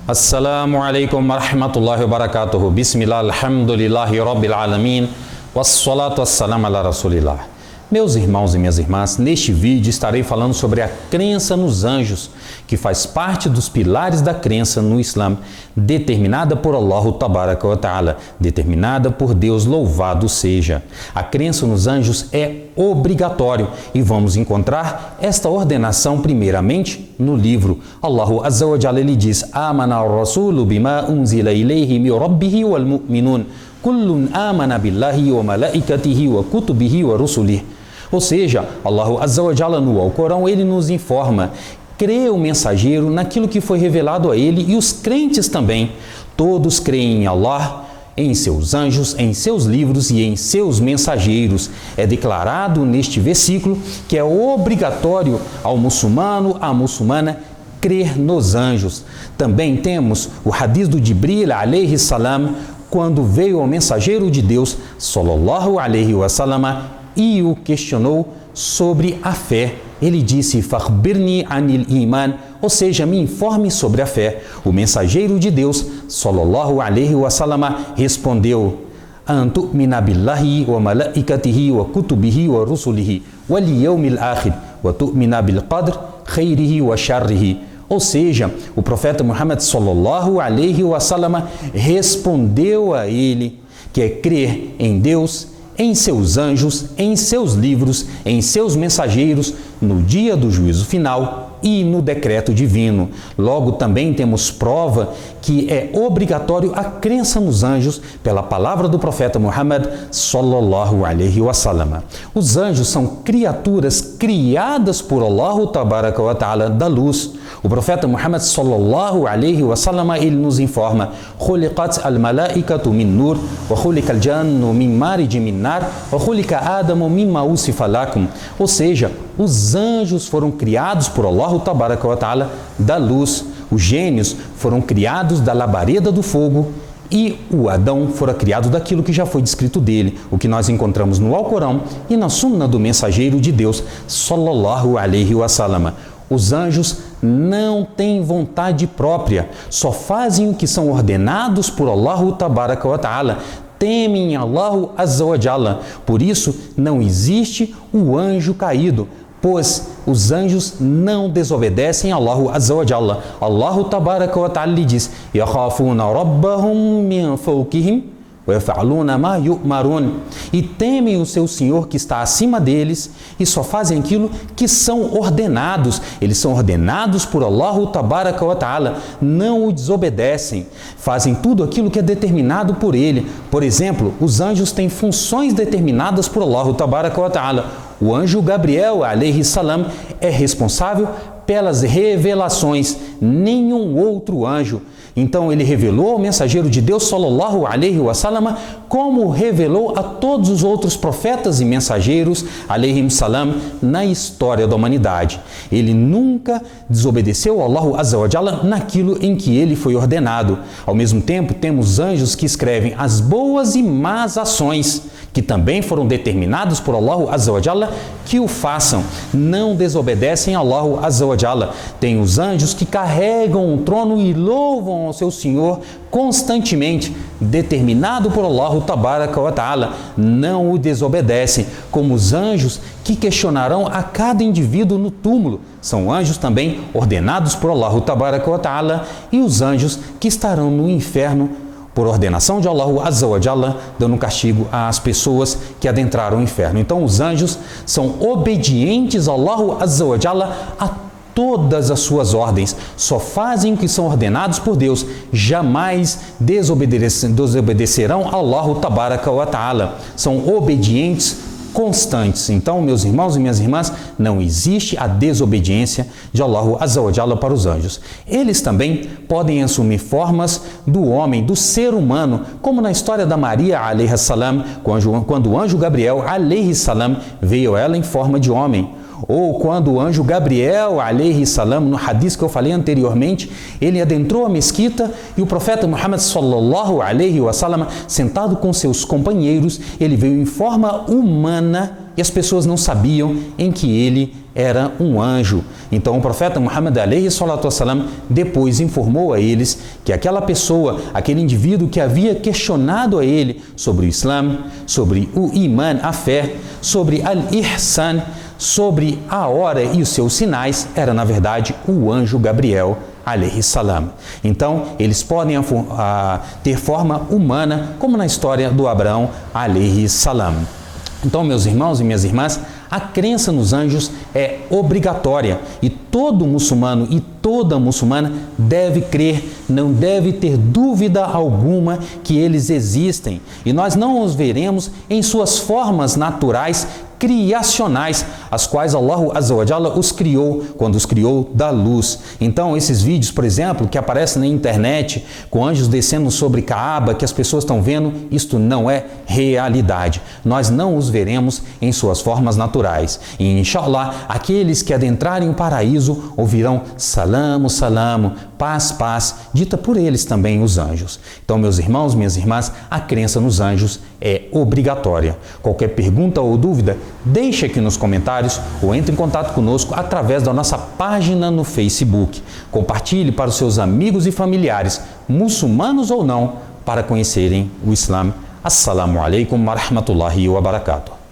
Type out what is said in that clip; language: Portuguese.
Assalamu alaikum wa rahmatullahi wa barakatuhu. Bismillah, alhamdulillahi rabbil alamin. Wassalatu wassalamu ala rasulillah. Meus irmãos e minhas irmãs, neste vídeo estarei falando sobre a crença nos anjos, que faz parte dos pilares da crença no Islã, determinada por Allah Tabaraka wa Ta'ala, determinada por Deus, louvado seja. A crença nos anjos é obrigatório e vamos encontrar esta ordenação primeiramente no livro. Allahu Azza wa Jalla, ele diz: Amana ar-rasulu bima unzila ilayhi min rabbihi wal mu'minun kullun amana billahi wa malaikatihi wa kutubihi wa rusulihi. Ou seja, Allahu Azza wa Jalla no Alcorão, ele nos informa: crê o mensageiro naquilo que foi revelado a ele, e os crentes também. Todos creem em Allah, em seus anjos, em seus livros e em seus mensageiros. É declarado neste versículo que é obrigatório ao muçulmano, à muçulmana, crer nos anjos. Também temos o hadith do Jibril alayhi salam, quando veio ao mensageiro de Deus, sallallahu alayhi wa sallam, e o questionou sobre a fé. Ele disse: Fakhbirni anil iman, ou seja, me informe sobre a fé. O mensageiro de Deus, sallallahu alayhi wa sallam, respondeu: An tu'mina billahi wa malaikatihi wa kutubihi wa rusulihi wal yawmil akhir wa tu'mina bil qadr khairihi wa sharrihi. Ou seja, o profeta Muhammad sallallahu alayhi wa sallam respondeu a ele que é crer em Deus, em seus anjos, em seus livros, em seus mensageiros, no dia do juízo final e no decreto divino. Logo, também temos prova que é obrigatório a crença nos anjos pela palavra do profeta Muhammad sallallahu alayhi wa sallam. Os anjos são criaturas criadas por Allah Tabaraka wa Ta'ala da luz. O profeta Muhammad sallallahu alayhi wa sallam, ele nos informa: Khuliqat al-malaikatu min nur wa khuliqa al-jannu min marij min nar wa khuliqa Adamu mimma usifa lakum. Ou seja, os anjos foram criados por Allah Tabaraka wa Ta'ala da luz. Os gênios foram criados da labareda do fogo e o Adão fora criado daquilo que já foi descrito dele, o que nós encontramos no Alcorão e na Sunna do mensageiro de Deus, sallallahu alayhi wa sallam. Os anjos não têm vontade própria, só fazem o que são ordenados por Allah Tabaraka wa Ta'ala. Temem Allah Azza wa Jalla. Por isso, não existe o anjo caído, pois os anjos não desobedecem a Allah Azza wa Jalla. Allah Tabaraka wa Ta'ala lhe diz: Yakhafuna rabbahum min fawqihim wa yaf'aluna ma yu'marun. E temem o seu Senhor que está acima deles e só fazem aquilo que são ordenados. Eles são ordenados por Allah Tabaraka wa Ta'ala, não o desobedecem, fazem tudo aquilo que é determinado por ele. Por exemplo, os anjos têm funções determinadas por Allah Tabaraka wa Ta'ala. O anjo Gabriel alayhi salam é responsável pelas revelações, nenhum outro anjo. Então ele revelou ao mensageiro de Deus, sallallahu alayhi wa sallam, como revelou a todos os outros profetas e mensageiros, alayhim salam, na história da humanidade. Ele nunca desobedeceu a Allah Azza wa Jalla naquilo em que ele foi ordenado. Ao mesmo tempo, temos anjos que escrevem as boas e más ações, que também foram determinados por Allah Azza wa Jalla que o façam. Não desobedecem a Allah Azza wa Jalla. Tem os anjos que carregam o trono e louvam ao seu Senhor constantemente, determinado por Allah Tabaraka wa Ta'ala. Não o desobedecem, como os anjos que questionarão a cada indivíduo no túmulo. São anjos também ordenados por Allah Tabaraka wa Ta'ala, e os anjos que estarão no inferno por ordenação de Allah Azza wa Jalla, dando castigo às pessoas que adentraram o inferno. Então os anjos são obedientes a Allah Azza wa Jalla a todas as suas ordens, só fazem o que são ordenados por Deus, jamais desobedecerão a Allah Tabaraka wa Ta'ala. São obedientes constantes. Então, meus irmãos e minhas irmãs, não existe a desobediência de Allah Azza wa Jalla para os anjos. Eles também podem assumir formas do homem, do ser humano, como na história da Maria alayhi salam, quando o anjo Gabriel alayhi salam veio a ela em forma de homem. ou quando o anjo Gabriel, alayhi salam, no hadith que eu falei anteriormente, ele adentrou a mesquita e o profeta Muhammad sallallahu alayhi wa sallam, sentado com seus companheiros, ele veio em forma humana e as pessoas não sabiam em que ele era um anjo. Então o profeta Muhammad alayhi salatu wassalam depois informou a eles que aquela pessoa, aquele indivíduo que havia questionado a ele sobre o Islã, sobre o Iman, a fé, sobre al-Ihsan, sobre a hora e os seus sinais, era na verdade o anjo Gabriel alayhi salam. Então eles podem ter forma humana, como na história do Abraão alayhi salam. Então, meus irmãos e minhas irmãs, a crença nos anjos é obrigatória e todo muçulmano e toda muçulmana deve crer, não deve ter dúvida alguma que eles existem. E nós não os veremos em suas formas naturais, criacionais, as quais Allah Azza wa Jalla os criou, quando os criou da luz. Então, esses vídeos, por exemplo, que aparecem na internet, com anjos descendo sobre Kaaba, que as pessoas estão vendo, isto não é realidade. Nós não os veremos em suas formas naturais. E, inshallah, aqueles que adentrarem o paraíso ouvirão salamu, salamu, paz, paz, dita por eles também, os anjos. Então, meus irmãos, minhas irmãs, a crença nos anjos é obrigatória. Qualquer pergunta ou dúvida, deixe aqui nos comentários ou entre em contato conosco através da nossa página no Facebook. Compartilhe para os seus amigos e familiares, muçulmanos ou não, para conhecerem o Islã. Assalamu alaikum wa rahmatullahi wa barakatuh.